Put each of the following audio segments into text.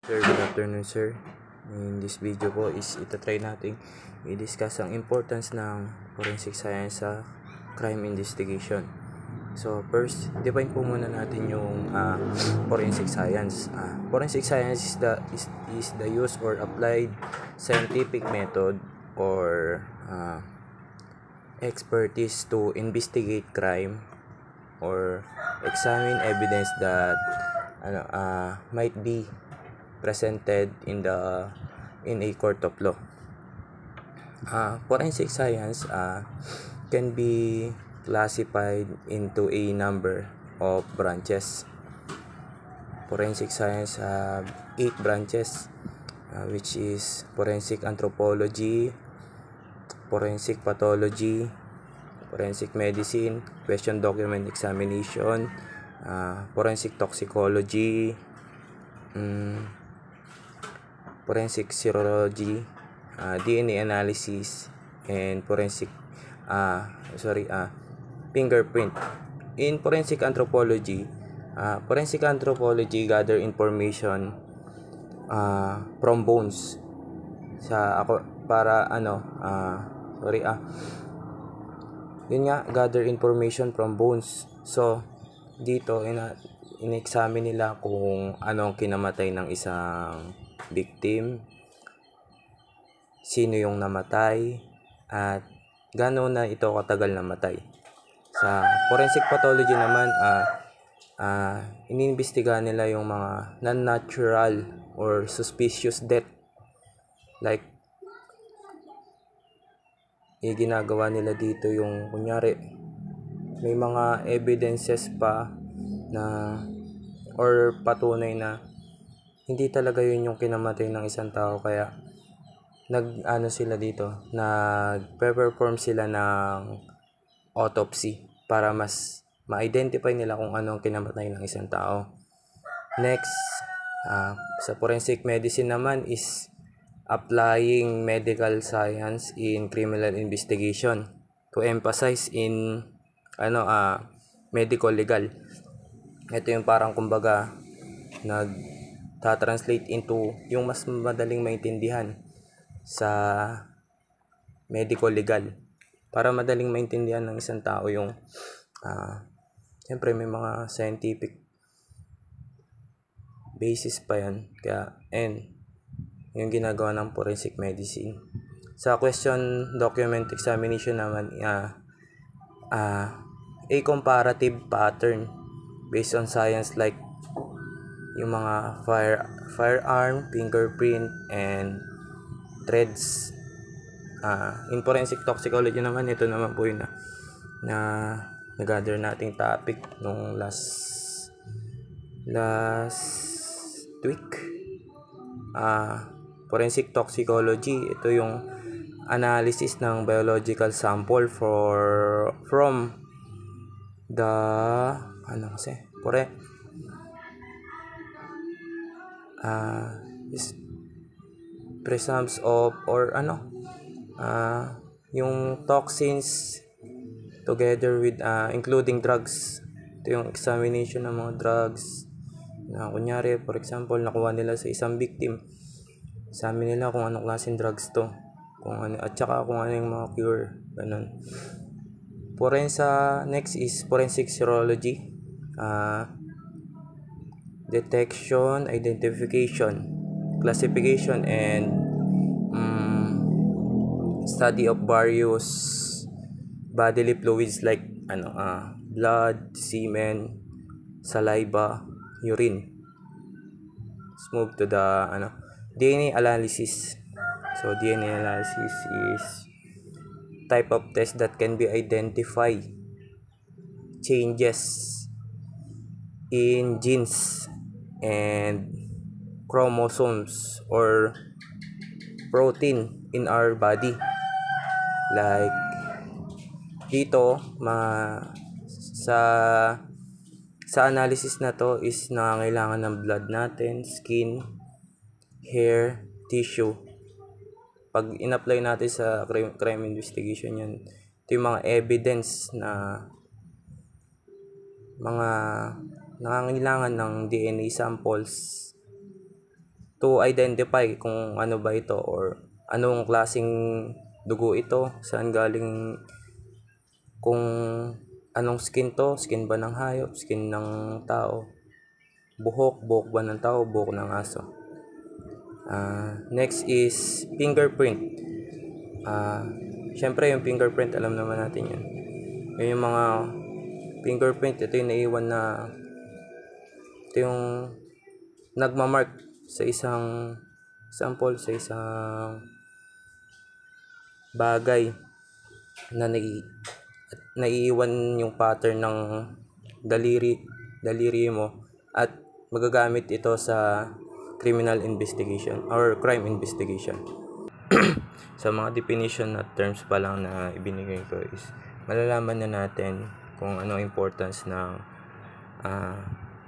Sir, good afternoon sir. In this video po is itatry natin i-discuss ang importance ng forensic science sa crime investigation. So first, define po muna natin yung forensic science. Forensic science is the use or applied scientific method or expertise to investigate crime or examine evidence that might be presented in a court of law. Forensic science can be classified into a number of branches. Forensic science have 8 branches, which is forensic anthropology, forensic pathology, forensic medicine, question document examination, forensic toxicology, forensic serology, DNA analysis, and forensic fingerprint. In forensic anthropology gather information from bones gather information from bones. So dito in-examine nila kung anong kinamatay ng isang victim, sino yung namatay, at gaano na ito katagal namatay. Sa forensic pathology naman, iniimbestigahan nila yung mga non-natural or suspicious death. Like, ginagawa nila dito yung, kunyari, may mga evidences pa na or patunay na hindi talaga yun yung kinamatay ng isang tao, kaya nag-perform sila ng autopsy para mas ma-identify nila kung ano ang kinamatay ng isang tao. Next, sa forensic medicine naman is applying medical science in criminal investigation to emphasize in medical legal. Ito yung parang kumbaga nagta-translate into yung mas madaling maintindihan sa medical legal, para madaling maintindihan ng isang tao yung siyempre may mga scientific basis pa yan, kaya yung ginagawa ng forensic medicine. Sa question document examination naman, a comparative pattern based on science, like yung mga firearm, fingerprint, and threads. In forensic toxicology naman, ito naman po yun na nag-gather nating topic nung last week. Forensic toxicology, ito yung analysis ng biological sample from the presumptions of yung toxins together with including drugs. Ito yung examination ng mga drugs na kunyari, for example, nakuha nila sa isang victim. Examine nila kung anong klaseng drugs to, at saka kung ano yung mga cure, ganun. Next is forensic serology, detection, identification, classification, and study of various bodily fluids like blood, semen, saliva, urine. Let's move to the DNA analysis. So DNA analysis is type of test that can be identify changes in genes and chromosomes or protein in our body. Like dito sa analysis na to is nangangailangan ng blood natin, skin, hair, tissue. Pag in-apply natin sa crime investigation yan, ito yung mga evidence na mga nangangailangan ng DNA samples to identify kung ano ba ito or anong klaseng dugo ito, saan galing, kung anong skin to, skin ba ng hayop, skin ng tao, buhok ba ng tao, buhok ng aso. Next is fingerprint. Syempre yung fingerprint, alam naman natin yan. Yung mga fingerprint, ito yung naiwan na, ito yung nagmamark sa isang sample, sa isang bagay na naiiwan yung pattern ng daliri mo, at magagamit ito sa criminal investigation or crime investigation. Sa mga definition at terms pa lang na ibinigay ko is malalaman na natin kung ano importance ng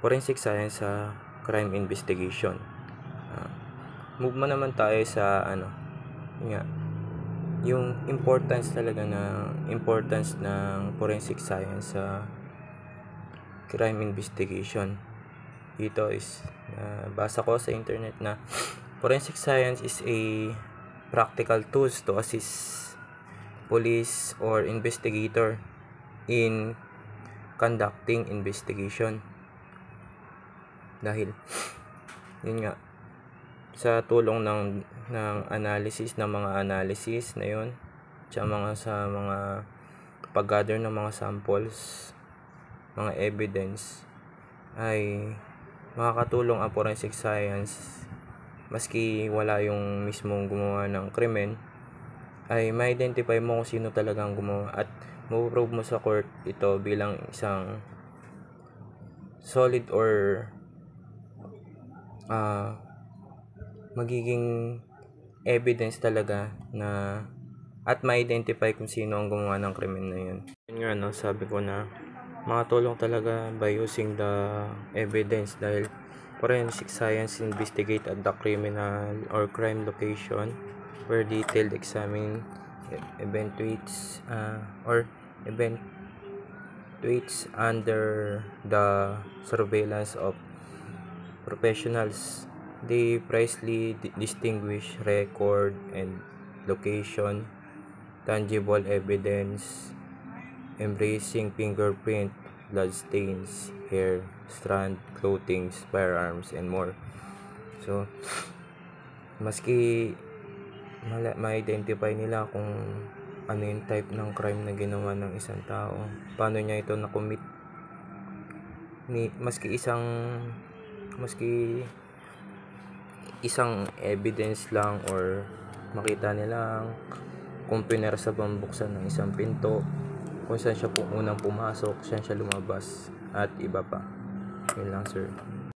forensic science sa crime investigation. Move mo naman tayo sa yung importance talaga ng forensic science sa crime investigation. Ito is basa ko sa internet na forensic science is a practical tools to assist police or investigator in conducting investigation. Dahil yun nga, sa tulong ng analysis, ng mga analysis na yun, sa mga pag-gather ng mga samples, mga evidence, ay makakatulong ang forensic science, maski wala yung mismong gumawa ng krimen, ay ma-identify mo kung sino talagang gumawa, at mapuprove mo sa court ito bilang isang solid or magiging evidence talaga na at ma-identify kung sino ang gumawa ng krimen na yun. Yun nga, no, sabi ko na makatulong talaga by using the evidence, dahil forensic science investigate at the criminal or crime location where detailed examine eventuates under the surveillance of professionals. They precisely distinguish record and location, tangible evidence, embracing fingerprint, blood stains, hair strand, clothing, firearms, and more. So, maski ma-identify nila kung ano yung type ng crime na ginawa ng isang tao, paano niya ito na-commit, maski isang evidence lang, or makita nila kung pinersa bang buksan ng isang pinto, kung saan siya unang pumasok, saan siya lumabas, at iba pa. Yun lang, sir.